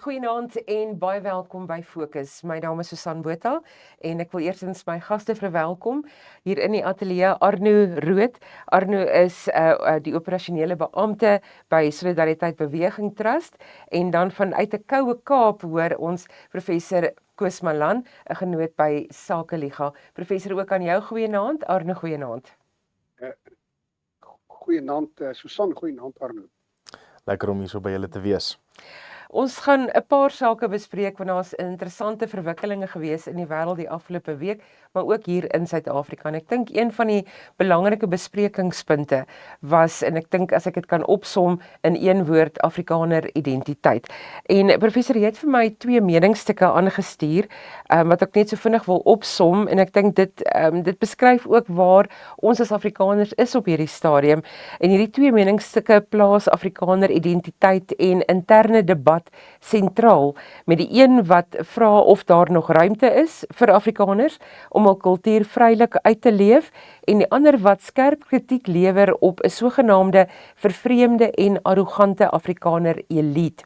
Goeienaand en baie welkom by Fokus. My naam is Susan Botha en ek wil eerstens my gaste verwelkom hier in die ateljee. Arno Rood. Arno is die operasionele beampte by Solidariteit Beweging Trust en dan vanuit 'n koue Kaap hoor ons professor Koos Malan, 'n genoot by Sakeliga. Professor, ook aan jou goeienaand. Arno, goeienaand. Goeienaand Susan, goeienaand Arno. Lekker om hier so by julle te wees. Ons gaan 'n paar sake bespreek want daar's interessante verwikkelinge gewees in die wêreld die afgelope week, maar ook hier in Suid-Afrika. En ek dink een van die belangrike besprekingspunte was, en ek dink as ek dit kan opsom in een woord, Afrikaner identiteit. En professor, jy het vir my 2 meningsstukke aangestuur, wat ek net so vinnig wil opsom, en ek dink dit beskryf ook waar ons as Afrikaners is op hierdie stadium. En hierdie 2 meningsstukke plaas Afrikaner identiteit en interne debat sentraal, met die een wat vra of daar nog ruimte is vir Afrikaners om hul kultuur vrylik uit te leef, en die ander wat skerp kritiek lewer op 'n sogenaamde vervreemde en arrogante Afrikaner elite.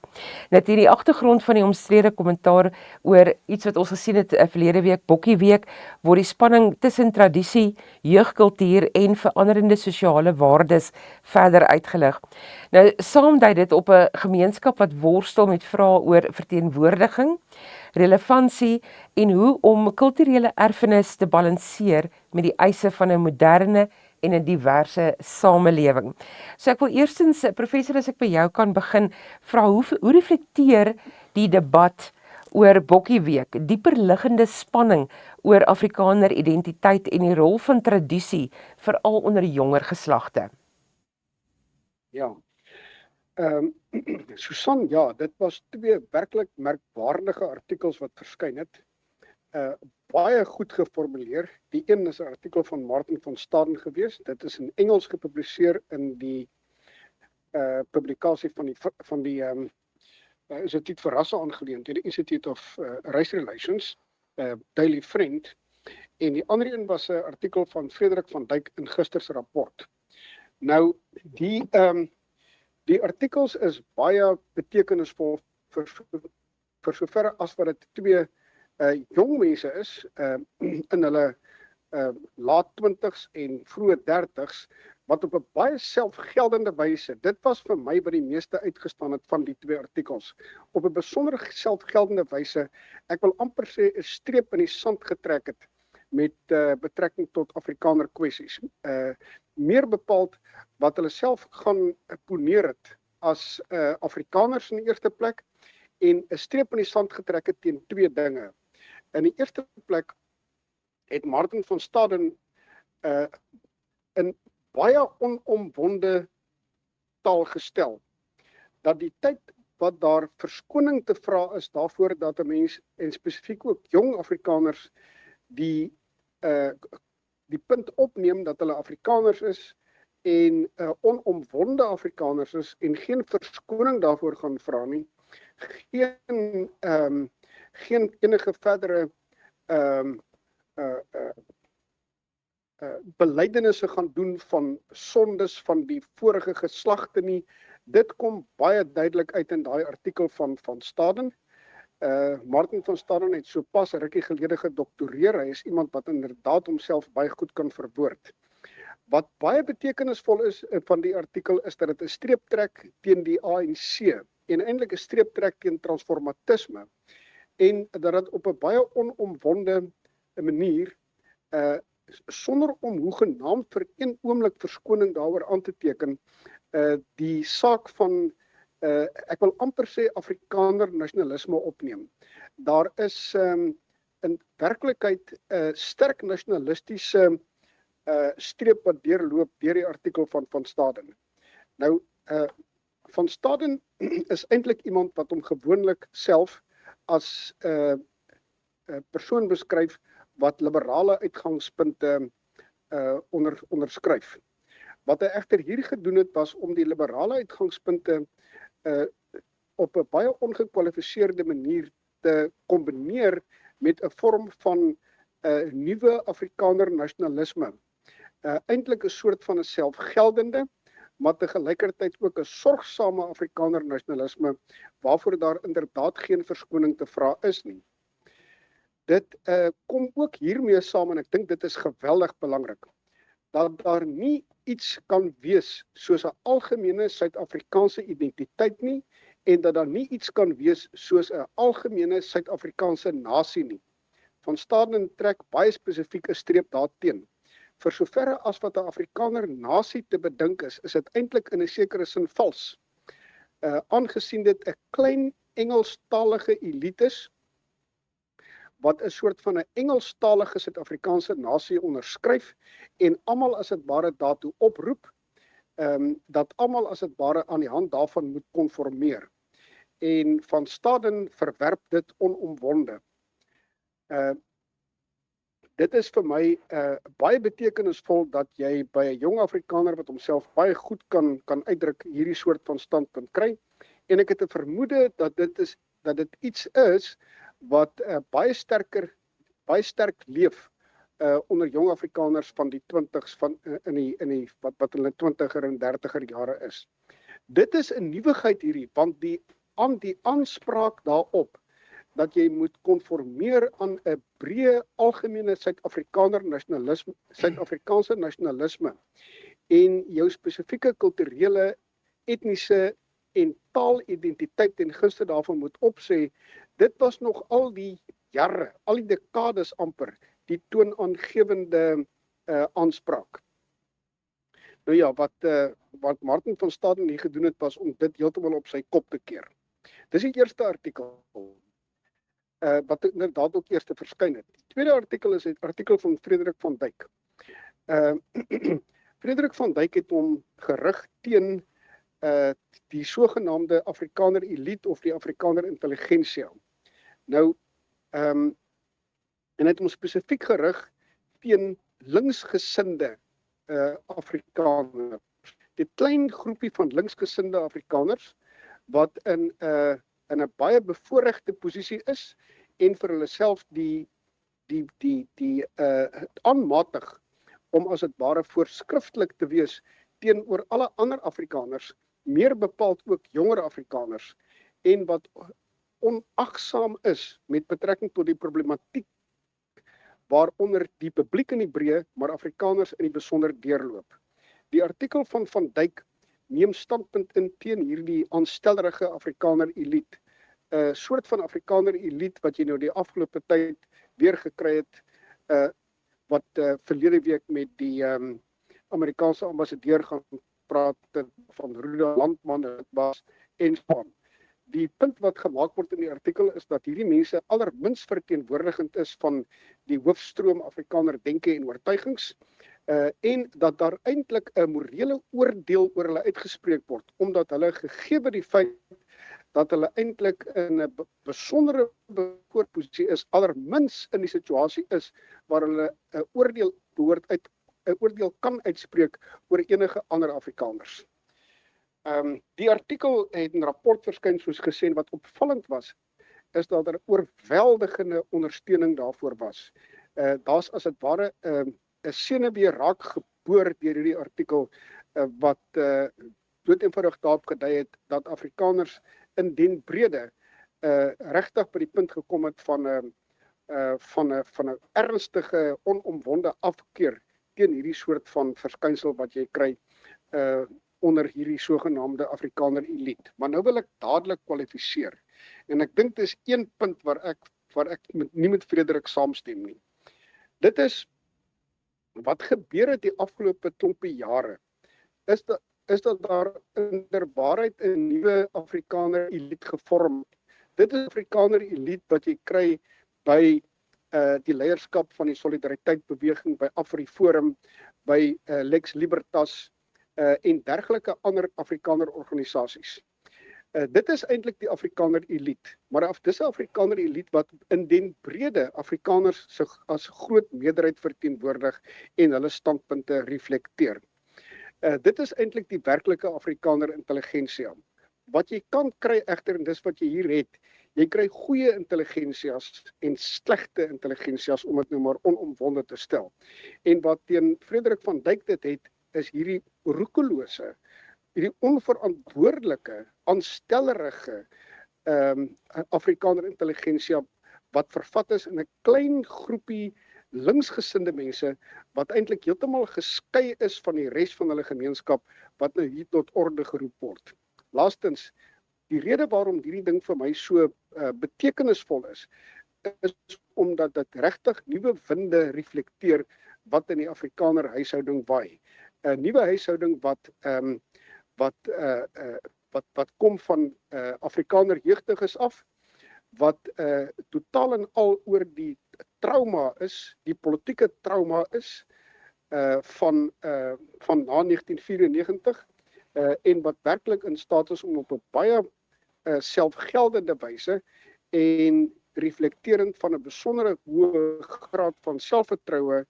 Net hierdie agtergrond van die omstrede kommentaar oor iets wat ons gesien het verlede week, Bokkieweek, word die spanning tussen tradisie, jeugkultuur en veranderende sosiale waardes verder uitgelig. Nou, saam dui dit op 'n gemeenskap wat worstel met vrae oor verteenwoordiging, relevantie en hoe om kulturele erfenis te balanseer met die eise van 'n moderne en 'n diverse samelewing. So ek wil eerstens, professor, as ek by jou kan begin, vra hoe reflekteer die debat oor Bokkieweek dieperliggende spanning oor Afrikaner identiteit en die rol van tradisie, veral onder jonger geslagte? Ja, Susan, ja, dit was 2 werklik merkwaardige artikels wat verskyn het. Baie goed geformuleer. Die een is 'n artikel van Martin van Staden gewees. Dit is in Engels gepubliseer in die publikasie van die Instituut vir Rasse aangeleend, die Institute of Race Relations, Daily Friend. En die ander een was 'n artikel van Frederik van Dijk in gister se rapport. Nou, die artikels is baie betekenisvol vir soverre as wat dit 2 jong mense is in hulle laat 20s en vroeë 30s, wat op 'n baie selfgeldende wyse, dit was vir my wat die meeste uitgestaan het van die 2 artikels, op 'n besonder selfgeldende wyse, ek wil amper sê 'n streep in die sand getrek het met betrekking tot Afrikaner kwessies. Meer bepaald wat hulle self gaan poneer het as Afrikaners in die eerste plek en 'n streep in die sand getrek het teen 2 dinge. In die eerste plek het Martin van Staden in baie onomwonde taal gestel dat die tyd wat daar verskoning te vra is daarvoor dat 'n mens, en spesifiek ook jong Afrikaners, die punt opneem dat hulle Afrikaners is en onomwonde Afrikaners is en geen verskoning daarvoor gaan vra nie, geen enige verdere belydenisse gaan doen van sondes van die vorige geslagte nie. Dit kom baie duidelik uit in daai artikel van Staden. Martin van Staden het sopas 'n rukkie gelede gedoktoreer. Hy is iemand wat inderdaad homself baie goed kan verwoord. Wat baie betekenisvol is van die artikel is dat dit 'n streep trek teen die ANC en eintlik 'n streep trek teen transformatisme, en dat dit op 'n baie onomwonde manier sonder om hoegenaamd vir een oomblik verskoning daaroor aan te teken, die saak van ek wil amper sê Afrikaner nasionalisme opneem. Daar is in werklikheid 'n sterk nasionalistiese streep wat deurloop deur die artikel van Staden. Nou, van Staden is eintlik iemand wat hom gewoonlik self as 'n persoon beskryf wat liberale uitgangspunte onderskryf. Wat hy egter hier gedoen het, was om die liberale uitgangspunte op 'n baie ongekwalifiseerde manier te kombineer met 'n vorm van nuwe Afrikaner nasionalisme. Eintlik 'n soort van 'n selfgeldende, maar tegelykertyd ook 'n sorgsame Afrikaner nasionalisme waarvoor daar inderdaad geen verskoning te vra is nie. Dit kom ook hiermee saam en ek dink dit is geweldig belangrik dat daar nie iets kan wees soos 'n algemene Suid-Afrikaanse identiteit nie en dat daar nie iets kan wees soos 'n algemene Suid-Afrikaanse nasie nie. Van Staden trek baie spesifiek 'n streep daarteen. Vir soverre as wat 'n Afrikaner nasie te bedink is dit eintlik in 'n sekere sin vals. Aangesien dit 'n klein Engelstalige elite is wat 'n soort van 'n Engelstalige Suid-Afrikaanse nasie onderskryf en almal as dit ware daartoe oproep, dat almal as dit ware aan die hand daarvan moet konformeer. En Van Staden verwerp dit onomwonde. Dit is vir my baie betekenisvol dat jy by 'n jong Afrikaner wat homself baie goed kan uitdruk hierdie soort van standpunt kry. En ek het 'n vermoede dat dit iets is wat baie sterk leef onder jong Afrikaners van die 20s wat hulle 20er en 30er jare is. Dit is 'n nuwigheid hierdie, want die aanspraak daarop dat jy moet konformeer aan 'n breë algemene Suid-Afrikaanse nasionalisme en jou spesifieke kulturele, etniese en taalidentiteit ten gunste daarvan moet opsê, dit was nog al die jare, al die dekades amper, die toonaangewende aanspraak. Nou ja, wat Martin van Staden hier gedoen het, was om dit heeltemal op sy kop te keer. Dis die eerste artikel, wat inderdaad ook eers verskyn het. Die tweede artikel is 'n artikel van Frederik van Dyk. Frederik van Dyk het hom gerig teen die sogenaamde Afrikaner elite of die Afrikaner intelligensia. Nou, en hy het hom spesifiek gerig teen linksgesinde Afrikaners. Die klein groepie van linksgesinde Afrikaners wat in 'n baie bevoorregte posisie is en vir hulle self die aanmatig om as dit ware voorskriftelik te wees teenoor alle ander Afrikaners, meer bepaald ook jonger Afrikaners, en wat onagsaam is met betrekking tot die problematiek waaronder die publiek in die breë, maar Afrikaners in die besonder deurloop. Die artikel van Dyk neem standpunt in teen hierdie aanstellerige Afrikaner elite. 'n Soort van Afrikaner elite wat jy nou die afgelope tyd weer gekry het, wat verlede week met die Amerikaanse ambassadeur gaan praat van Rudolf Landman was en van. Die punt wat gemaak word in die artikel is dat hierdie mense allerminst verteenwoordigend is van die hoofstroom Afrikaner denke en oortuigings, en dat daar eintlik 'n morele oordeel oor hulle uitgespreek word, omdat hulle gegee die feit dat hulle eintlik in 'n besondere bevoorposisie is, allerminst in die situasie is waar hulle 'n oordeel kan uitspreek oor enige ander Afrikaners. Die artikel het 'n rapport verskyn soos gesê, wat opvallend was, is dat daar oorweldigende ondersteuning daarvoor was. Daar's as dit ware 'n senuwee raak geboor deur hierdie artikel, wat dood eenvoudig daarop gedui het dat Afrikaners in den brede regtig by die punt gekom het van 'n ernstige, onomwonde afkeer teen hierdie soort van verskynsel wat jy kry onder hierdie sogenaamde Afrikaner elite. Maar nou wil ek dadelik kwalifiseer. En ek dink dis een punt waar ek nie met Frederik saamstem nie. Dit is wat gebeur het die afgelope klompie jare. Is dat daar inderwaarheid 'n nuwe Afrikaner elite gevorm. Dit is Afrikaner elite wat jy kry by die leierskap van die Solidariteitbeweging, by AfriForum, by Lex Libertas en dergelike ander Afrikaner organisasies. Dit is eintlik die Afrikaner elite, maar dis 'n Afrikaner elite wat in den brede Afrikaners as groot meerderheid verteenwoordig en hulle standpunte reflekteer. Dit is eintlik die werklike Afrikaner intelligensia. Wat jy kan kry egter, en dis wat jy hier het, jy kry goeie intelligensias en slegte intelligensias, om dit nou maar onomwonde te stel. En wat teen Frederik van Dyk dit het, is hierdie roekelose hierdie onverantwoordelike, aanstellerige Afrikaner intelligensia wat vervat is in 'n klein groepie linksgesinde mense wat eintlik heeltemal geskei is van die res van hulle gemeenskap wat nou hier tot orde geroep word. Laastens, die rede waarom hierdie ding vir my so betekenisvol is omdat dit regtig nuwe winde reflekteer wat in die Afrikaner huishouding waai. 'n Nuwe huishouding wat kom van Afrikaner jeugdiges af, wat totaal en al oor die trauma is, die politieke trauma is van na 1994 en wat werklik in staat is om op 'n baie selfgeldende wyse en reflekterend van 'n besondere hoë graad van selfvertroue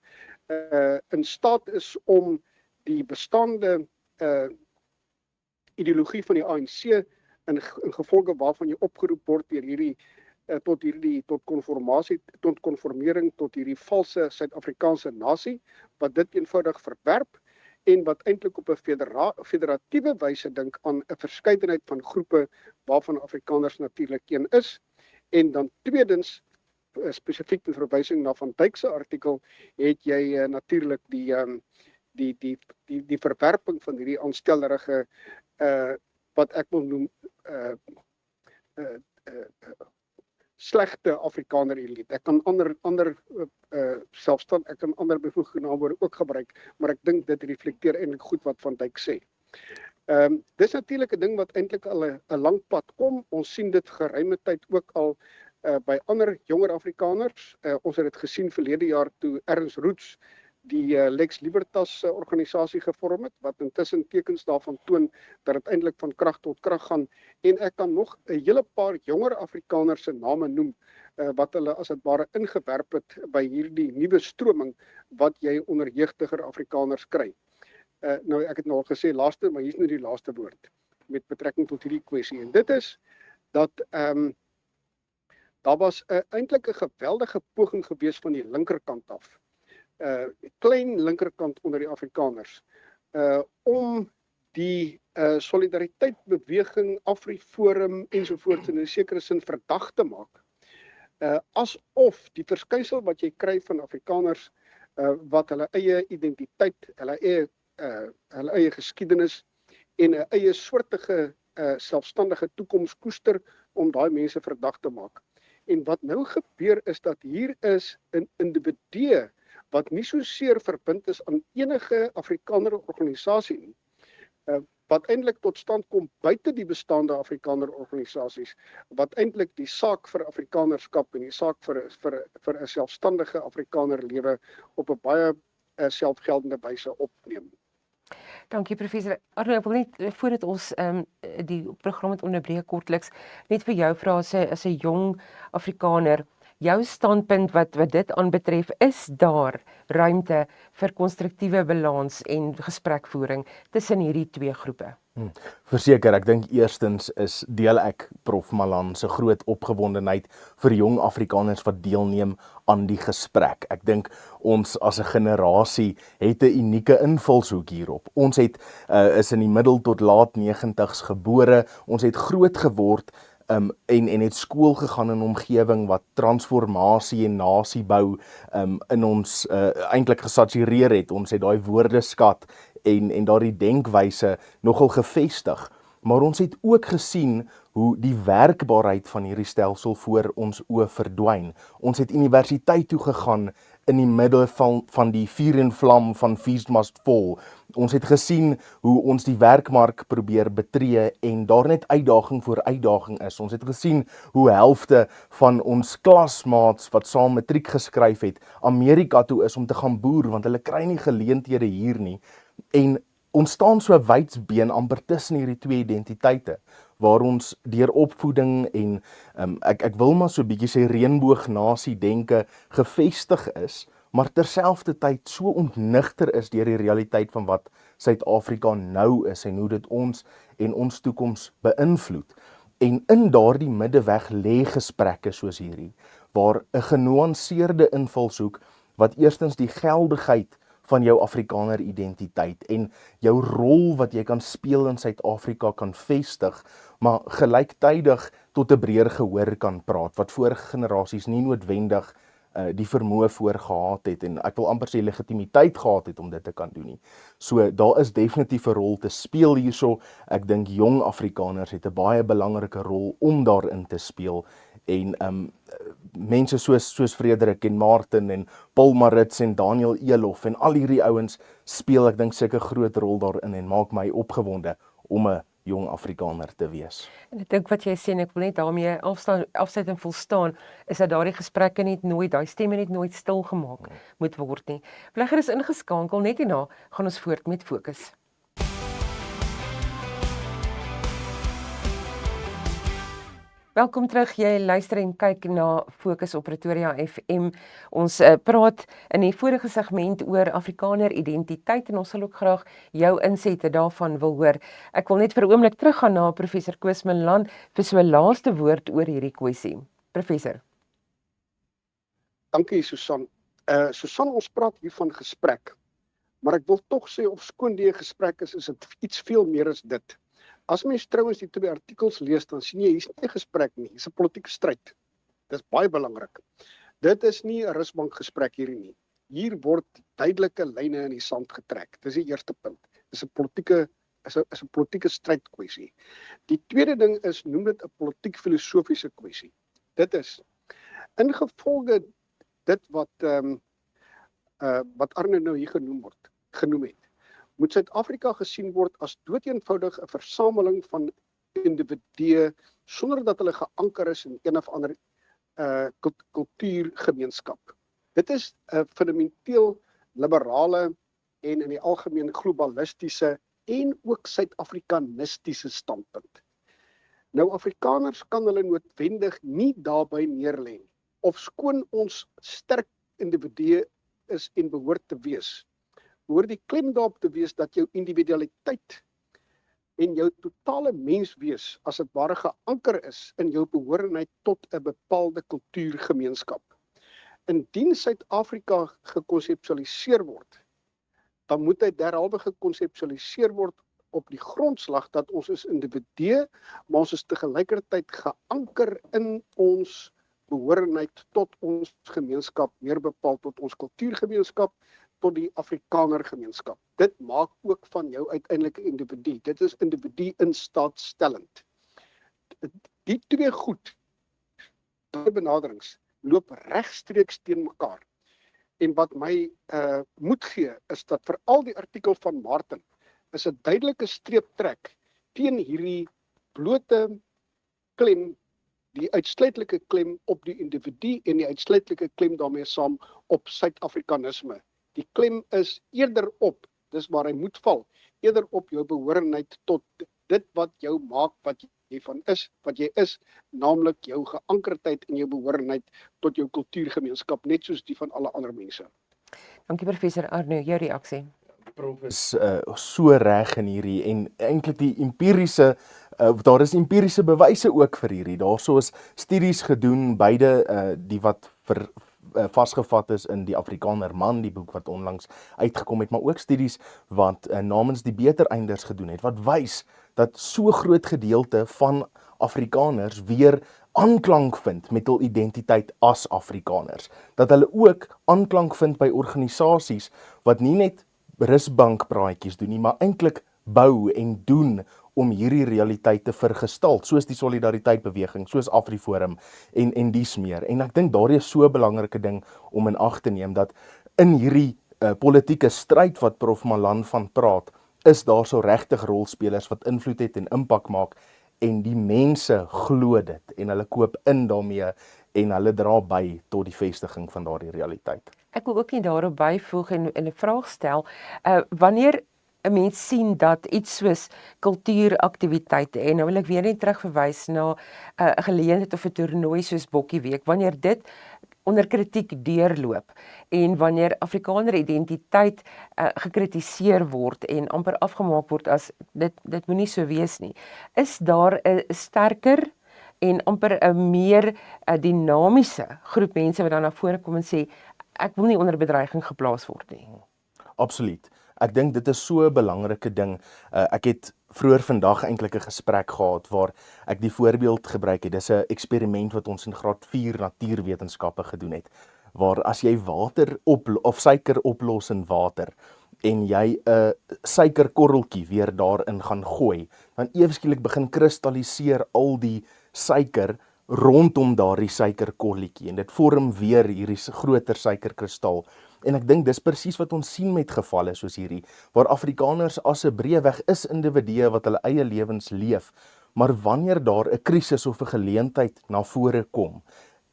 in staat is om die bestaande ideologie van die ANC in gevolge waarvan jy opgeroep word deur tot konformasie, tot konformering tot hierdie valse Suid-Afrikaanse nasie wat dit eenvoudig verwerp en wat eintlik op 'n federatiewe wyse dink aan 'n verskeidenheid van groepe waarvan Afrikaners natuurlik een is. En dan tweedens, spesifiek met verwysing na Van Dyk se artikel, het jy natuurlik die verwerping van hierdie aanstellerige wat ek wil noem slegte Afrikaner elite. Ek kan ander selfstand, ek kan ander bevoegde naamwoorde ook gebruik, maar ek dink dit reflekteer eintlik goed wat Van Dyk sê. Dis natuurlik 'n ding wat eintlik al 'n lang pad kom. Ons sien dit geruime tyd ook al by ander jonger Afrikaners. Ons het dit gesien verlede jaar toe Ernst Roets die Lex Libertas organisasie gevorm het, wat intussen tekens daarvan toon dat dit eintlik van krag tot krag gaan. En ek kan nog 'n hele paar jonger Afrikaners se name noem wat hulle as dit ware ingewerp het by hierdie nuwe stroming wat jy onder jeugdiger Afrikaners kry. Nou ek het nou al gesê laaste, maar hier is nou die laaste woord met betrekking tot hierdie kwessie. En dit is dat daar was eintlik 'n geweldige poging gewees van die linkerkant af. Klein linkerkant onder die Afrikaners om die solidariteitsbeweging, Afriforum ensovoorts in 'n sekere sin verdag te maak. Asof die verskynsel wat jy kry van Afrikaners wat hulle eie identiteit, hulle eie geskiedenis en 'n eie soortige selfstandige toekoms koester om daai mense verdag te maak. En wat nou gebeur is dat hier is 'n individu wat nie so seer verbind is aan enige Afrikaner organisasie nie, wat eintlik tot stand kom buite die bestaande Afrikaner organisasies, wat eintlik die saak vir Afrikanerskap en die saak vir 'n selfstandige Afrikaner lewe op 'n baie selfgeldende wyse opneem. Dankie professor. Arno, ek wil net voordat ons die program het onderbreek kortliks net vir jou vra as 'n jong Afrikaner, jou standpunt wat dit aanbetref, is daar ruimte vir konstruktiewe balans en gesprekvoering tussen hierdie twee groepe? Verseker, ek dink eerstens deel ek Prof Malan se groot opgewondenheid vir jong Afrikaners wat deelneem aan die gesprek. Ek dink ons as 'n generasie het 'n unieke invalshoek hierop. Ons is in die middel tot laat 90's gebore, ons het groot geword en het skool gegaan in 'n omgewing wat transformasie en nasiebou in ons eintlik gesatureer het. Ons het daai woordeskat en daardie denkwyse nogal gevestig. Maar ons het ook gesien hoe die werkbaarheid van hierdie stelsel voor ons oë verdwyn. Ons het universiteit toe gegaan in die middel van die vuur en vlam van Feast Must Fall. Ons het gesien hoe ons die werkmark probeer betree en daar net uitdaging voor uitdaging is. Ons het gesien hoe helfte van ons klasmaats wat saam matriek geskryf het, Amerika toe is om te gaan boer, want hulle kry nie geleenthede hier nie. En ons staan so wydsbeen amper tussen hierdie twee identiteite, waar ons deur opvoeding en ek wil maar so 'n bietjie sê reënboognasie denke gevestig is, maar terselfdertyd so ontnigter is deur die realiteit van wat Suid-Afrika nou is en hoe dit ons en ons toekoms beïnvloed. En in daardie middeweg lê gesprekke soos hierdie, waar 'n genuanceerde invalshoek wat eerstens die geldigheid van jou Afrikaner identiteit en jou rol wat jy kan speel in Suid-Afrika kan vestig, maar gelyktydig tot 'n breër gehoor kan praat, wat vorige generasies nie noodwendig die vermoë voor gehad het en ek wil amper sê legitimiteit gehad het om dit te kan doen nie. So daar is definitief 'n rol te speel hierso. Ek dink jong Afrikaners het 'n baie belangrike rol om daarin te speel en mense soos Frederik en Martin en Paul Marits en Daniel Elof en al hierdie ouens speel ek dink sulke groot rol daarin en maak my opgewonde om 'n jong Afrikaner te wees. En ek dink wat jy sê en ek wil net daarmee afsluit en volstaan is dat daardie gesprekke net nooit, daai stemme net nooit stil gemaak moet word nie. Bly is ingeskakel, net hierna gaan ons voort met Fokus. Welkom terug, jy luister en kyk na Fokus op Pretoria FM. Ons praat in die vorige segment oor Afrikaner identiteit en ons sal ook graag jou insette daarvan wil hoor. Ek wil net vir 'n oomblik teruggaan na professor Koos Milan vir so 'n laaste woord oor hierdie kwessie. Professor. Dankie Susan. Susan, ons praat hier van gesprek, maar ek wil tog sê ofskoon die gesprek is dit iets veel meer as dit. As mens trouwens die 2 artikels lees, dan sien jy hier's nie 'n gesprek nie, hier's 'n politieke stryd. Dis baie belangrik. Dit is nie 'n rusbank gesprek hierdie nie. Hier word duidelike lyne in die sand getrek. Dis die eerste punt. Dis 'n politieke strydkwessie. Die tweede ding is, noem dit 'n politiek-filosofiese kwessie. Dit is ingevolge dit wat Arne nou hier genoem het, moet Suid-Afrika gesien word as doeteenvoudig 'n versameling van individue sonder dat hulle geanker is in een of ander kultuurgemeenskap. Dit is 'n fundamenteel liberale en in die algemeen globalistiese en ook Suid-Afrikanistiese standpunt. Nou Afrikaners kan hulle noodwendig nie daarby neerlê nie. Ofskoon ons sterk individue is en behoort te wees, behoort die klem daarop te wees dat jou individualiteit en jou totale menswees as dit ware geanker is in jou behoorenheid tot 'n bepaalde kultuurgemeenskap. Indien Suid-Afrika gekonseptualiseer word, dan moet hy derhalwe gekonseptualiseer word op die grondslag dat ons is individue, maar ons is tegelykertyd geanker in ons behoorenheid tot ons gemeenskap, meer bepaald tot ons kultuurgemeenskap, tot die Afrikaner gemeenskap. Dit maak ook van jou uiteindelike individu. Dit is individu in staatstellend. Die 2 goed, die benaderings, loop regstreeks teen mekaar. En wat my moed gee, is dat veral die artikel van Martin is 'n duidelike streeptrek teen hierdie blote klem, die uitsluitlike klem op die individu en die uitsluitlike klem daarmee saam op Suid-Afrikanisme. Die klem is eerder op, dis waar hy moet val, eerder op jou behoorenheid tot dit wat jou maak wat jy is, naamlik jou geankerdheid en jou behoorenheid tot jou kultuurgemeenskap, net soos die van alle ander mense. Dankie professor Arno, jou reaksie. Prof is so reg in hierdie en eintlik die empiriese daar is empiriese bewyse ook vir hierdie. Daarso is studies gedoen, beide die wat vasgevat is in die Afrikaner Man, die boek wat onlangs uitgekom het, maar ook studies wat namens die Betereinders gedoen het, wat wys dat so groot gedeelte van Afrikaners weer aanklank vind met hul identiteit as Afrikaners. Dat hulle ook aanklank vind by organisasies wat nie net rusbankpraatjies doen nie, maar eintlik bou en doen om hierdie realiteit te vergestalt, soos die Solidariteit-beweging, soos AfriForum en dies meer. En ek dink daardie is so 'n belangrike ding om in ag te neem, dat in hierdie politieke stryd wat Prof Malan van praat, is daar so regtig rolspelers wat invloed het en impak maak, en die mense glo dit, en hulle koop in daarmee, en hulle dra by tot die vestiging van daardie realiteit. Ek wil ook nie daarop byvoeg en 'n vraag stel, wanneer 'n mens sien dat iets soos kultuuraktiwiteite, en nou wil ek weer net terugverwys na 'n geleentheid of 'n toernooi soos Bokkieweek, wanneer dit onder kritiek deurloop en wanneer Afrikaner identiteit gekritiseer word en amper afgemaak word as dit moenie so wees nie, is daar 'n sterker en amper 'n meer dinamiese groep mense wat dan na vore kom en sê ek wil nie onder bedreiging geplaas word nie. absoluut. Ek dink dit is so 'n belangrike ding. Ek het vroeër vandag eintlik 'n gesprek gehad waar ek die voorbeeld gebruik het. Dis 'n eksperiment wat ons in graad 4 natuurwetenskappe gedoen het, waar as jy suiker oplos in water en jy 'n suikerkorreltjie weer daarin gaan gooi, dan ewe skielik begin kristalliseer al die suiker rondom daardie suikerkorreltjie en dit vorm weer hierdie groter suikerkristal. En ek dink dis presies wat ons sien met gevalle soos hierdie, waar Afrikaners as 'n breëweg is individue wat hulle eie lewens leef, maar wanneer daar 'n krisis of 'n geleentheid na vore kom,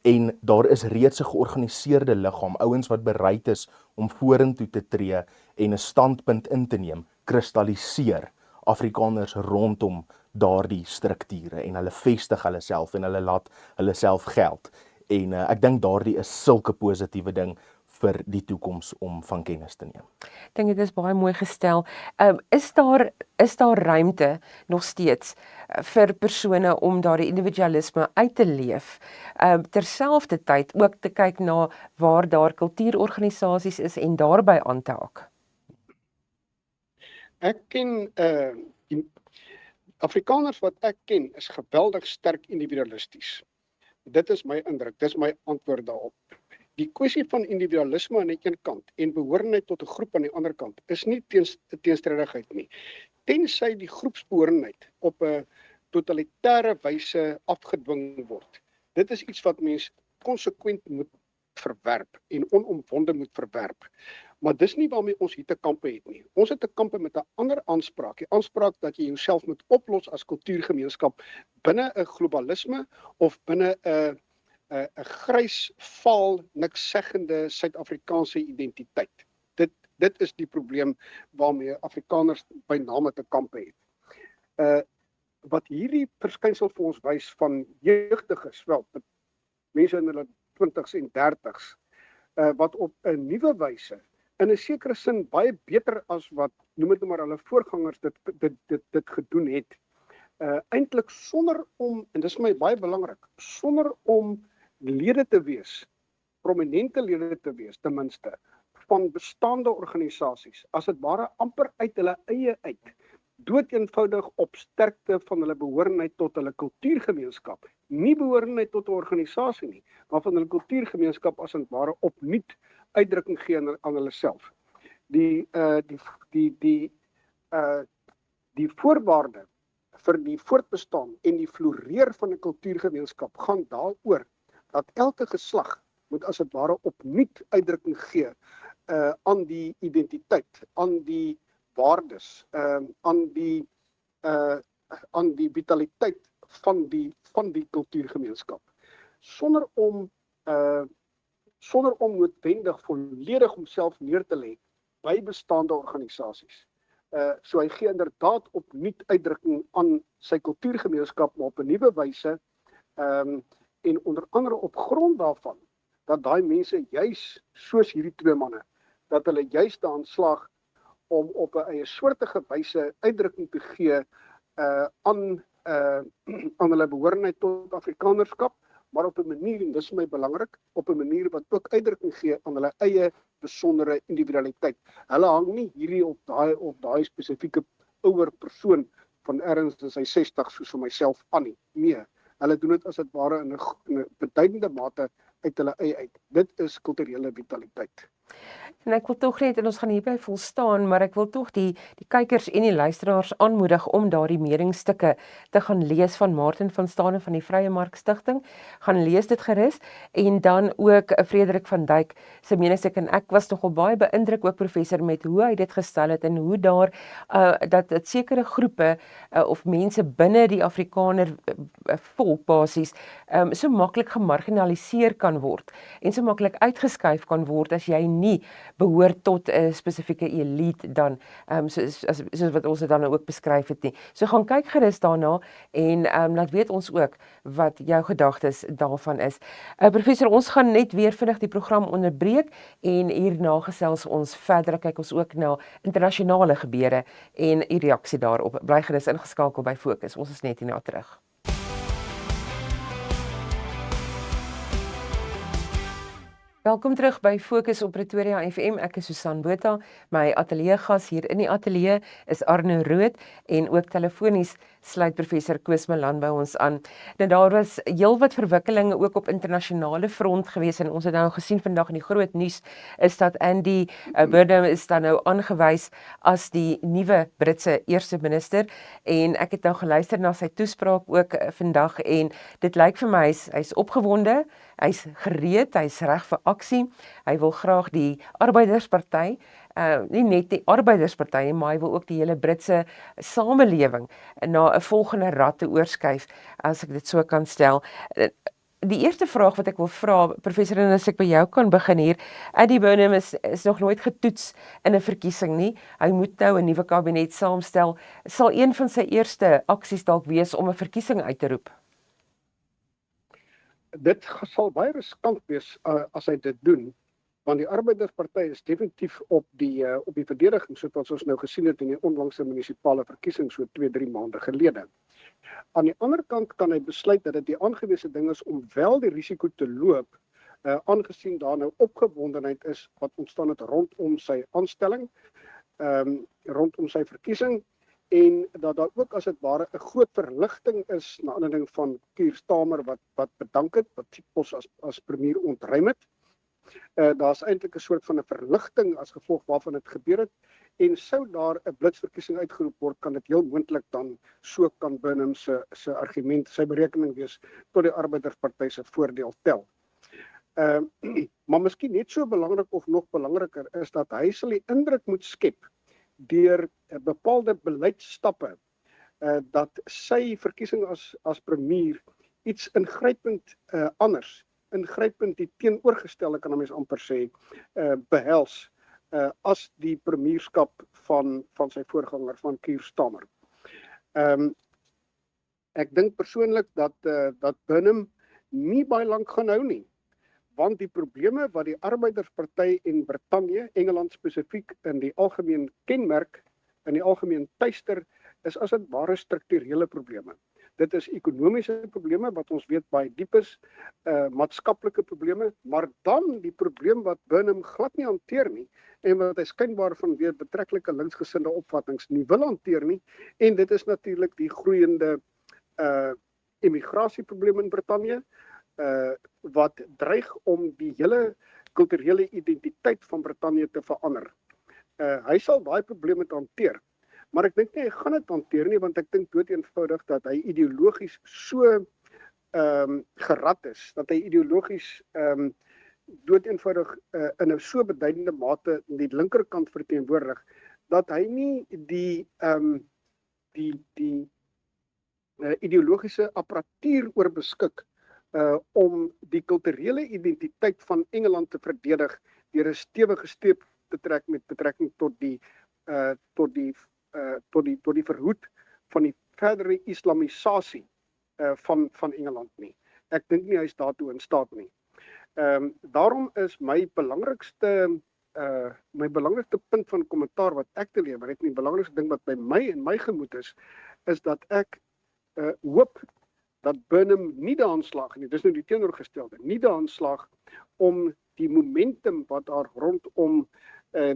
en daar is reeds 'n georganiseerde liggaam, ouens wat bereid is om vorentoe te tree en 'n standpunt in te neem, kristalliseer Afrikaners rondom daardie strukture en hulle vestig hulle self en hulle laat hulle self geld. En ek dink daardie is sulke positiewe ding vir die toekoms om van kennis te neem. Ek dink dit is baie mooi gestel. Is daar ruimte nog steeds vir persone om daardie individualisme uit te leef, terselfdertyd ook te kyk na waar daar kultuurorganisasies is en daarbey aan te haak? Ek ken die Afrikaners wat ek ken is geweldig sterk individualisties. Dit is my indruk, dis my antwoord daarop. Die kwessie van individualisme aan die een kant en behoorenheid tot 'n groep aan die ander kant is nie teenstrydigheid nie. Tensy die groepsbehoorenheid op 'n totalitêre wyse afgedwing word. Dit is iets wat mens konsekwent moet verwerp en onomwonde moet verwerp. Maar dis nie waarmee ons hier te kampe het nie. Ons het te kampe met 'n ander aanspraak. Die aanspraak dat jy jouself moet oplos as kultuurgemeenskap binne 'n globalisme of binne 'n grys, vaal, niks seggende Suid-Afrikaanse identiteit. Dit is die probleem waarmee Afrikaners by name te kampe het. Wat hierdie verskynsel vir ons wys van jeugdiges, wel, mense in hulle 20s en 30s, wat op 'n nuwe wyse in 'n sekere sin baie beter as wat noem dit maar hulle voorgangers dit gedoen het. Eintlik sonder om, en dis vir my baie belangrik, sonder om lede te wees, prominente lede te wees ten minste, van bestaande organisasies, as dit ware amper uit hulle eie uit, doodeenvoudig op sterkte van hulle behoorenheid tot hulle kultuurgemeenskap, nie behoorenheid tot 'n organisasie nie, maar van hulle kultuurgemeenskap as dit ware opnuut uitdrukking gee aan hulle self. Die voorwaarde vir die voortbestaan en die floreer van 'n kultuurgemeenskap gaan daaroor dat elke geslag moet as dit ware opnuut uitdrukking gee aan die identiteit, aan die waardes, aan die vitaliteit van die kultuurgemeenskap. Sonder om noodwendig volledig homself neer te lê by bestaande organisasies. So hy gee inderdaad opnuut uitdrukking aan sy kultuurgemeenskap, maar op 'n nuwe wyse, en onder andere op grond daarvan, dat daai mense juis soos hierdie twee manne, dat hulle juis daaraan slaag om op 'n eie soortige wyse uitdrukking te gee aan hulle behoorenheid tot Afrikanerskap, maar op 'n manier, en dis vir my belangrik, op 'n manier wat ook uitdrukking gee aan hulle eie besondere individualiteit. Hulle hang nie hierdie op daai spesifieke ouer persoon van ergens in sy 60 soos vir myself aan nie. Nee, hulle doen dit as dit ware in 'n beduidende mate uit hulle eie uit. Dit is kulturele vitaliteit. En ek wil tog net, en ons gaan hierby volstaan, maar ek wil tog die kykers en die luisteraars aanmoedig om daardie meningsstukke te gaan lees van Martin van Staden van die Vrye Mark Stichting. Gaan lees dit gerus, en dan ook Frederik van Dijk se meningsstuk, en ek was nogal baie beïndruk ook professor met hoe hy dit gestel het en hoe daar dat sekere groepe of mense binne die Afrikaner volk basies so maklik gemarginaliseer kan word en so maklik uitgeskuif kan word as jy nie behoort tot 'n spesifieke elite dan, soos wat ons dit dan ook beskryf het nie. So gaan kyk gerus daarna en laat weet ons ook wat jou gedagtes daarvan is. Professor, ons gaan net weer vinnig die program onderbreek en hierna gesels ons verder, kyk ons ook na internasionale gebeure en u reaksie daarop. Bly gerus ingeskakel by Fokus. Ons is net hierna terug. Welkom terug by Fokus op Pretoria FM. Ek is Susan Botha. My ateljeegas hier in die ateljee is Arno Rood en ook telefonies sluit professor Koos Malan by ons aan. Nou daar was heelwat verwikkelinge ook op internasionale front gewees en ons het nou gesien vandag in die groot nuus is dat Andy Burnham is dan nou aangewys as die nuwe Britse eerste minister en ek het nou geluister na sy toespraak ook vandag en dit lyk vir my hy's opgewonde, hy's gereed, hy's reg vir aksie. Hy wil graag die Arbeidersparty, nie net die Arbeidersparty nie, maar hy wil ook die hele Britse samelewing na 'n volgende rad te oorskuif, as ek dit so kan stel. Die eerste vraag wat ek wil vra, professor, en as ek by jou kan begin hier, Andy Burnham is nog nooit getoets in 'n verkiesing nie. Hy moet nou 'n nuwe kabinet saamstel. Sal een van sy eerste aksies dalk wees om 'n verkiesing uit te roep? Dit sal baie riskant wees as hy dit doen, want die Arbeidersparty is definitief op die verdediging, soos ons nou gesien het in die onlangse munisipale verkiesing so 2-3 maande gelede. Aan die ander kant kan hy besluit dat dit die aangewese ding is om wel die risiko te loop, aangesien daar nou opgewondenheid is wat ontstaan het rondom sy aanstelling, rondom sy verkiesing, en dat daar ook as dit ware 'n groot verligting is na aanleiding van Keir Starmer wat bedank het, wat die pos as premier ontruim het. Daar's eintlik 'n soort van 'n verligting as gevolg waarvan dit gebeur het, en sou daar 'n blitsverkiesing uitgeroep word, kan dit heel moontlik dan so kan Burnham se argument, sy berekening wees tot die Arbeidersparty se voordeel tel. Maar miskien net so belangrik of nog belangriker is dat hy sal die indruk moet skep deur bepaalde beleidsstappe dat sy verkiesing as premier iets ingrypend anders, ingrypend die teenoorgestelde kan 'n mens amper sê, behels as die premierskap van sy voorganger van Keir Starmer. Ek dink persoonlik dat Burnham nie baie lank gaan hou nie, want die probleme wat die Arbeidersparty en Brittanje, Engeland spesifiek, in die algemeen kenmerk, in die algemeen tuister, is as dit ware strukturele probleme. Dit is ekonomiese probleme wat ons weet baie diep is, maatskaplike probleme, maar dan die probleem wat Burnham glad nie hanteer nie, en wat hy skynbaar vanweer betrekkelike linksgesinde opvattings nie wil hanteer nie, en dit is natuurlik die groeiende immigrasieprobleem in Brittanje, wat dreig om die hele kulturele identiteit van Brittanje te verander. Hy sal daai probleme hanteer, maar ek dink nie hy gaan dit hanteer nie, want ek dink dood eenvoudig dat hy ideologies so gerad is, dat hy ideologies dood eenvoudig in 'n so beduidende mate die linkerkant verteenwoordig, dat hy nie die ideologiese apparatuur oorbeskik om die kulturele identiteit van Engeland te verdedig deur 'n stewige streep te trek met betrekking tot die verhoed van die verdere islamisasie van Engeland nie. Ek dink nie hy is daartoe in staat nie. Daarom is my belangrikste punt van kommentaar wat ek te lewer het, die belangrikste ding wat by my en my gemoed is dat ek hoop dat Burnham nie daaraan slaag nie, dis nou die teenoorgestelde, nie daaraan slaag om die momentum wat daar rondom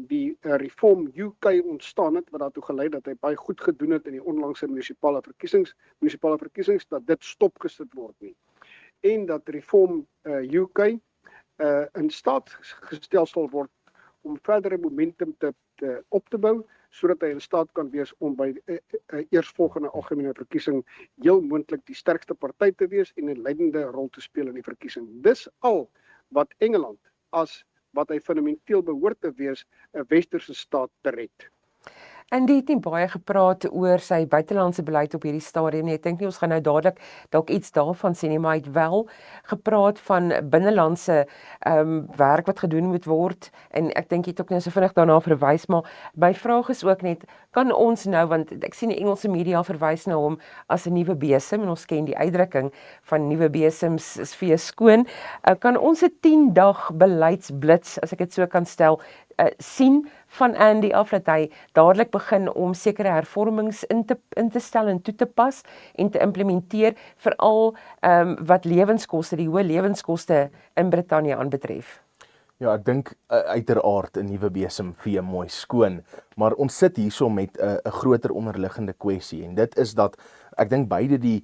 die Reform UK ontstaan het, wat daartoe gelei dat hy baie goed gedoen het in die onlangse munisipale verkiesings, dat dit stopgesit word nie. En dat Reform UK in staat gestel sal word om verdere momentum op te bou, sodat hy in staat kan wees om by eersvolgende algemene verkiesing heel moontlik die sterkste party te wees en 'n leidende rol te speel in die verkiesing. Dis al wat Engeland, as wat hy fundamenteel behoort te wees, 'n westerse staat te red. En die het nie baie gepraat oor sy buitelandse beleid op hierdie stadium nie. Ek dink nie ons gaan nou dadelik dalk iets daarvan sien nie, maar hy het wel gepraat van binnelandse werk wat gedoen moet word, en ek dink jy het ook net so vinnig daarna verwys, maar my vraag is ook net, kan ons nou, want ek sien die Engelse media verwys na hom as 'n nuwe besem, en ons ken die uitdrukking van nuwe besems is vee skoon, kan ons 'n 10-dag beleidsblits, as ek dit so kan stel, sien van Andy af, dat hy dadelik begin om sekere hervormings in te stel en toe te pas en te implementeer, veral wat lewenskoste, die hoë lewenskoste in Brittanje aanbetref? Ja, ek dink uiteraard 'n nuwe besem vee mooi skoon, maar ons sit hierso met 'n groter onderliggende kwessie en dit is dat ek dink beide die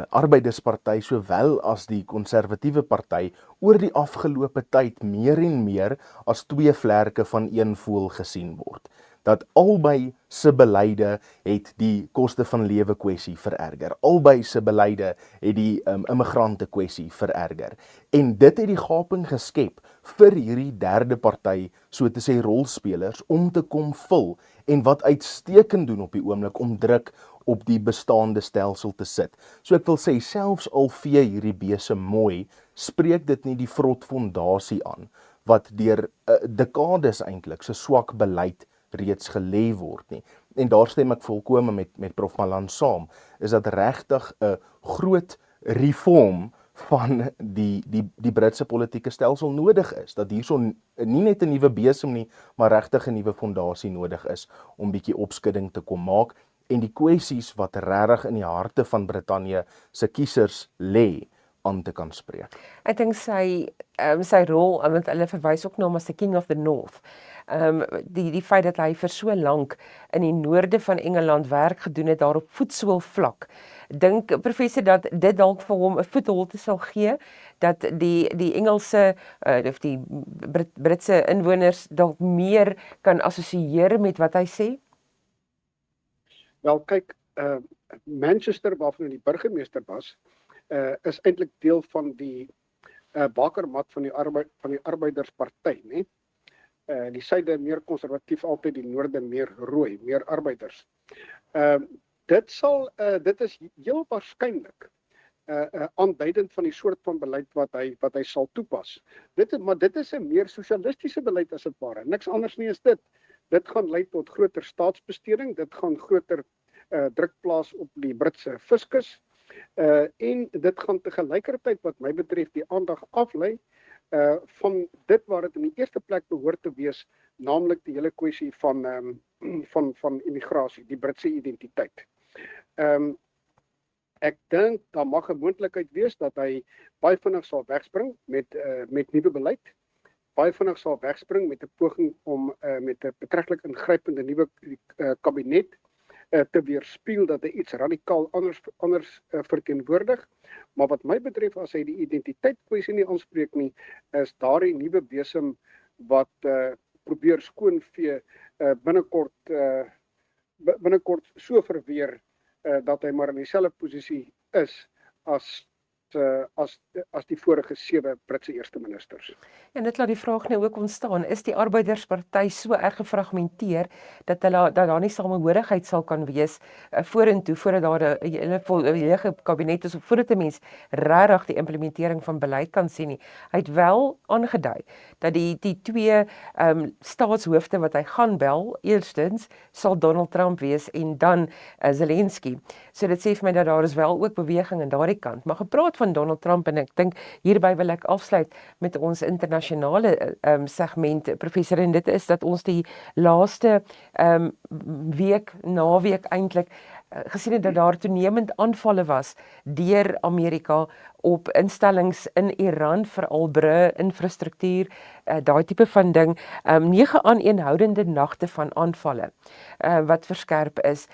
Arbeidersparty sowel as die konservatiewe party oor die afgelope tyd meer en meer as twee vlerke van een voël gesien word. Dat albei se beleide het die koste van lewe kwessie vererger. Albei se beleide het die immigrante kwessie vererger. En dit het die gaping geskep vir hierdie derde party, so te sê rolspelers, om te kom vul en wat uitstekend doen op die oomblik om druk op die bestaande stelsel te sit. So ek wil sê, selfs al vee hierdie besem mooi, spreek dit nie die vrot fondasie aan, wat deur dekades eintlik se swak beleid reeds gelê word nie. En daar stem ek volkome met Prof Malan saam, is dat regtig 'n groot reform van die Britse politieke stelsel nodig is, dat hierso nie net 'n nuwe besem nie, maar regtig 'n nuwe fondasie nodig is om bietjie opskudding te kom maak en die kwessies wat regtig in die harte van Brittanje se kiesers lê aan te kan spreek. Ek dink sy rol, want hulle verwys ook na hom as the King of the North. Die feit dat hy vir so lank in die noorde van Engeland werk gedoen het daar op voetsoolvlak. Dink professor dat dit dalk vir hom 'n voetholte sal gee, dat die Engelse of die Britse inwoners dalk meer kan assosieer met wat hy sê? Wel kyk, Manchester waarvan hy die burgemeester was, is eintlik deel van die bakermat van die Arbeidersparty, né? Die suide meer konservatief altyd, die noorde meer rooi, meer arbeiders. Dit is heel waarskynlik aanduidend van die soort van beleid wat hy sal toepas. Maar dit is 'n meer sosialistiese beleid as dit ware. Niks anders nie is dit. Dit gaan lei tot groter staatsbesteding, dit gaan groter druk plaas op die Britse fiskus, en dit gaan tegelykertyd wat my betref die aandag aflei van dit waar dit in die eerste plek behoort te wees, naamlik die hele kwessie van immigrasie, die Britse identiteit. Ek dink daar mag 'n moontlikheid wees dat hy baie vinnig sal wegspring met nuwe beleid, baie vinnig sal wegspring met 'n poging om met 'n betreklik ingrypende nuwe kabinet te weerspieël dat hy iets radikaal anders verteenwoordig. Maar wat my betref, as hy die identiteitskwessie nie aanspreek nie, is daardie nuwe besem wat probeer skoonvee binnekort so verweer dat hy maar in dieselfde posisie is as die vorige 7 Britse eerste ministers. En dit laat die vraag nou ook ontstaan, is die Arbeidersparty so erg gefragmenteer dat daar nie samehorigheid sal kan wees vorentoe, voordat daar 'n hele kabinet is, of voordat 'n mens regtig die implementering van beleid kan sien nie. Hy het wel aangedui dat die twee staatshoofde wat hy gaan bel, eerstens sal Donald Trump wees en dan Zelensky. So dit sê vir my dat daar is wel ook beweging aan daardie kant. Maar gepraat van Donald Trump, en ek dink hierby wil ek afsluit met ons internasionale segment, professor, en dit is dat ons die laaste naweek eintlik gesien het dat daar toenemend aanvalle was deur Amerika op instellings in Iran, veral brûe, infrastruktuur, daai tipe van ding, 9 aaneenhoudende nagte van aanvalle wat verskerp is.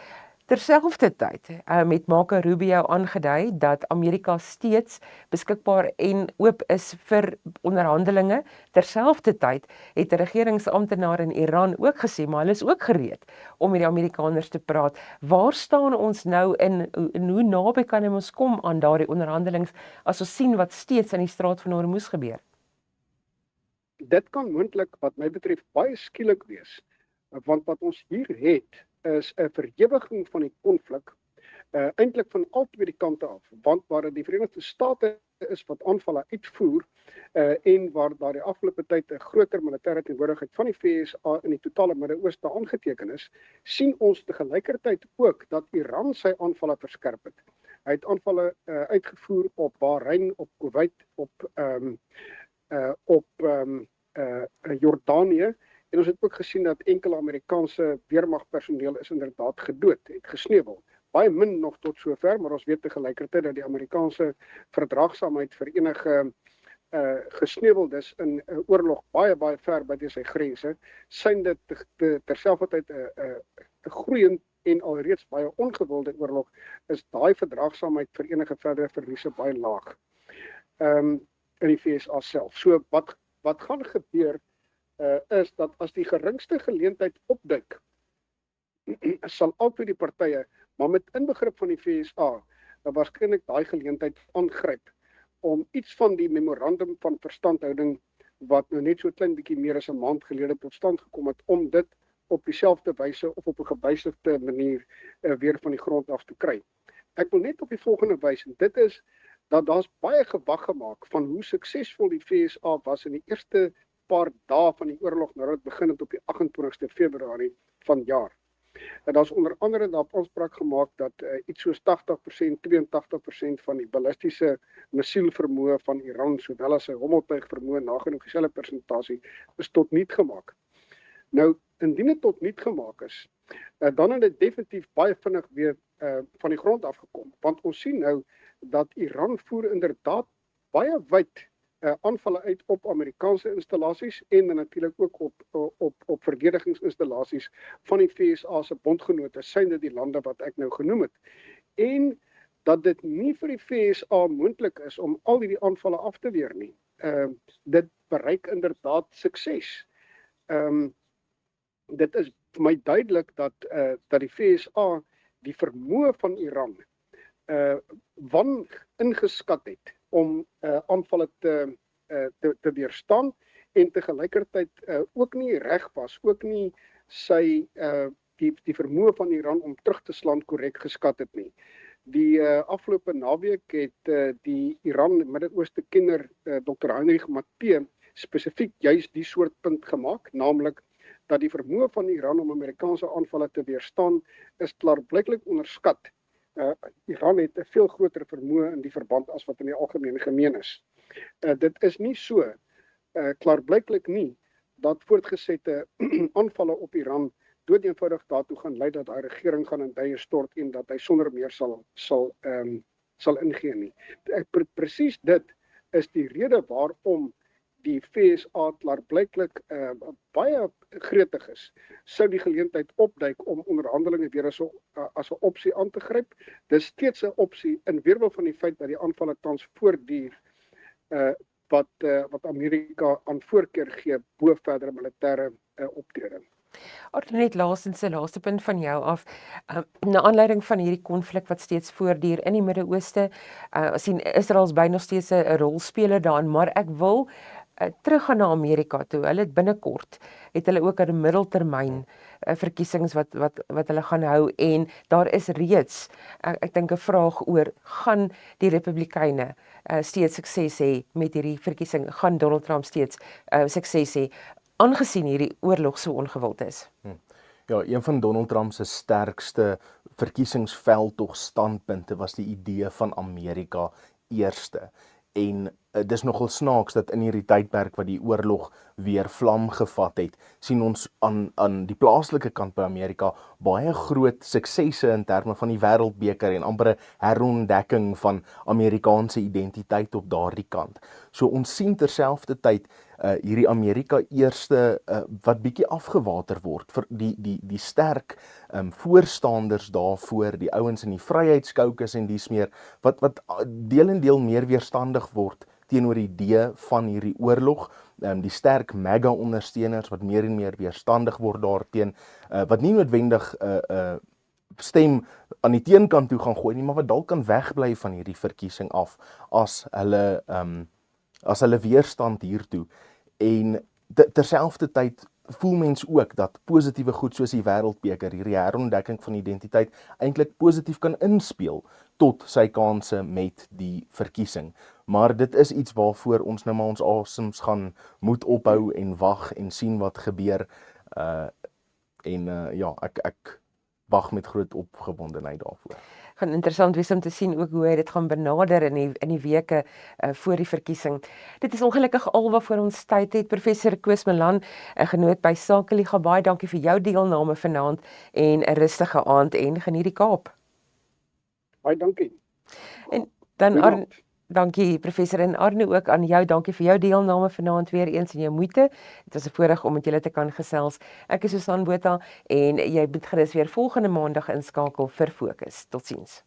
Terselfdertyd het Marco Rubio aangedui dat Amerika steeds beskikbaar en oop is vir onderhandelinge. Terselfdertyd het 'n regeringsamptenaar in Iran ook gesê, maar hulle is ook gereed om met die Amerikaners te praat. Waar staan ons nou en hoe naby kan ons kom aan daardie onderhandelings as ons sien wat steeds in die straat van Hormuz gebeur? Dit kan moontlik wat my betref baie skielik wees, want wat ons hier het is 'n verewiging van die konflik, eintlik van al twee die kante af, want waar dit die Verenigde State is wat aanvalle uitvoer, en waar daar die afgelope tyd 'n groter militêre teenwoordigheid van die VSA in die totale Midde-Ooste aangeteken is, sien ons tegelykertyd ook dat Iran sy aanvalle verskerp het. Hy het aanvalle uitgevoer op Bahrein, op Kuwait, op Jordanië. En ons het ook gesien dat enkele Amerikaanse weermagpersoneel is inderdaad gedood, het gesneuwel. Baie min nog tot sover, maar ons weet tegelykertyd dat die Amerikaanse verdraagsaamheid vir enige gesneuveld is in 'n oorlog baie ver buite sy grense, sien dit terselfdertyd 'n groeiend en alreeds baie ongewilde oorlog, is daai verdraagsaamheid vir enige verdere verliese baie laag. In die FSA self. So wat gaan gebeur is dat as die geringste geleentheid opduik, sal albei die partye, maar met inbegrip van die FSA, waarskynlik daai geleentheid aangryp om iets van die memorandum van verstandhouding wat nou net so klein bietjie meer as 'n maand gelede tot stand gekom het, om dit op dieselfde wyse of op 'n gewysigde manier weer van die grond af te kry. Ek wil net op die volgende wys, en dit is dat daar's baie gewag gemaak van hoe suksesvol die FSA was in die eerste paar dae van die oorlog nadat dit begin het op die 28ste Februarie vanjaar. En daar's onder andere daarop aanspraak gemaak dat iets soos 80%, 82% van die ballistiese missielvermoë van Iran, sowel as sy hommeltuigvermoë, nagenoeg dieselfde persentasie, is tot niet gemaak. Nou, indien dit tot niet gemaak is, dan het dit definitief baie vinnig weer van die grond afgekom. Want ons sien nou dat Iran voer inderdaad baie wyd aanvalle uit op Amerikaanse installasies en natuurlik ook op verdedigingsinstallasies van die FSA se bondgenote, synde die lande wat ek nou genoem het. En dat dit nie vir die FSA moontlik is om al hierdie aanvalle af te weer nie. Dit bereik inderdaad sukses. Dit is vir my duidelik dat die FSA die vermoë van Iran ingeskat het om aanvalle te weerstaan en tegelykertyd ook nie reg was, ook nie sy die vermoë van Iran om terug te slaan korrek geskat het nie. Die afgelope naweek het die Iran Midde-Ooste kenner Dr. Heinrich Mattee spesifiek juist die soort punt gemaak, naamlik dat die vermoë van Iran om Amerikaanse aanvalle te weerstaan is klaarblyklik onderskat. Iran het 'n veel groter vermoë in die verband as wat in die algemeen gemeen is. Dit is nie so klaarblyklik nie dat voortgesette aanvalle op Iran doodeenvoudig daartoe gaan lei dat hy regering gaan in duie stort en dat hy sonder meer sal ingee nie. Presies dit is die rede waarom die FSA klaarblyklik baie gretig is, sou die geleentheid opduik om onderhandelinge weer as 'n opsie aan te gryp. Dis steeds 'n opsie in weerwil van die feit dat die aanvalle tans voortduur wat Amerika aan voorkeur gee bo verdere militêre optrede. Net laastens 'n laaste punt van jou af. Na aanleiding van hierdie konflik wat steeds voortduur in die Midde-Ooste, sien Israel by nog steeds 'n rolspeler daarin, maar ek wil teruggaan na Amerika toe. Hulle het binnekort het hulle ook 'n middeltermyn verkiesings wat hulle gaan hou en daar is reeds ek dink 'n vraag oor gaan die Republikeine steeds sukses hê met hierdie verkiesing, gaan Donald Trump steeds sukses hê aangesien hierdie oorlog so ongewild is. Ja, een van Donald Trump se sterkste verkiesingsveldtog standpunte was die idee van Amerika eerste. En dis nogal snaaks dat in hierdie tydperk wat die oorlog weer vlam gevat het, sien ons aan die plaaslike kant by Amerika baie groot suksesse in terme van die wêreldbeker en amper 'n herontdekking van Amerikaanse identiteit op daardie kant. So ons sien terselfdertyd hierdie Amerika eerste wat bietjie afgewater word vir die sterk voorstanders daarvoor, die ouens in die Vryheidskoukus en dies meer wat deel en deel meer weerstandig word teenoor die idee van hierdie oorlog, die sterk MAGA ondersteuners wat meer en meer weerstandig word daarteen, wat nie noodwendig stem aan die teenkant toe gaan gooi nie, maar wat dalk kan wegbly van hierdie verkiesing af as hulle weerstand hiertoe. En terselfdertyd voel mens ook dat positiewe goed soos die wêreldbeker, hierdie herontdekking van identiteit eintlik positief kan inspeel tot sy kanse met die verkiesing. Maar dit is iets waarvoor ons nou maar ons asems gaan moet ophou en wag en sien wat gebeur. Ja, ek wag met groot opgewondenheid daarvoor. Gaan interessant wees om te sien ook hoe hy dit gaan benader in die weke voor die verkiesing. Dit is ongelukkig al waarvoor ons tyd het. Professor Koos Malan, 'n genoot by Sakeliga, baie dankie vir jou deelname vanaand en 'n rustige aand en geniet die Kaap. Baie dankie. En dan Dankie professor en Arno ook aan jou. Dankie vir jou deelname vanaand weer eens en jou moeite. Dit was 'n voorreg om met julle te kan gesels. Ek is Susan Botha en jy moet gerus weer volgende maandag inskakel vir Fokus. Totsiens.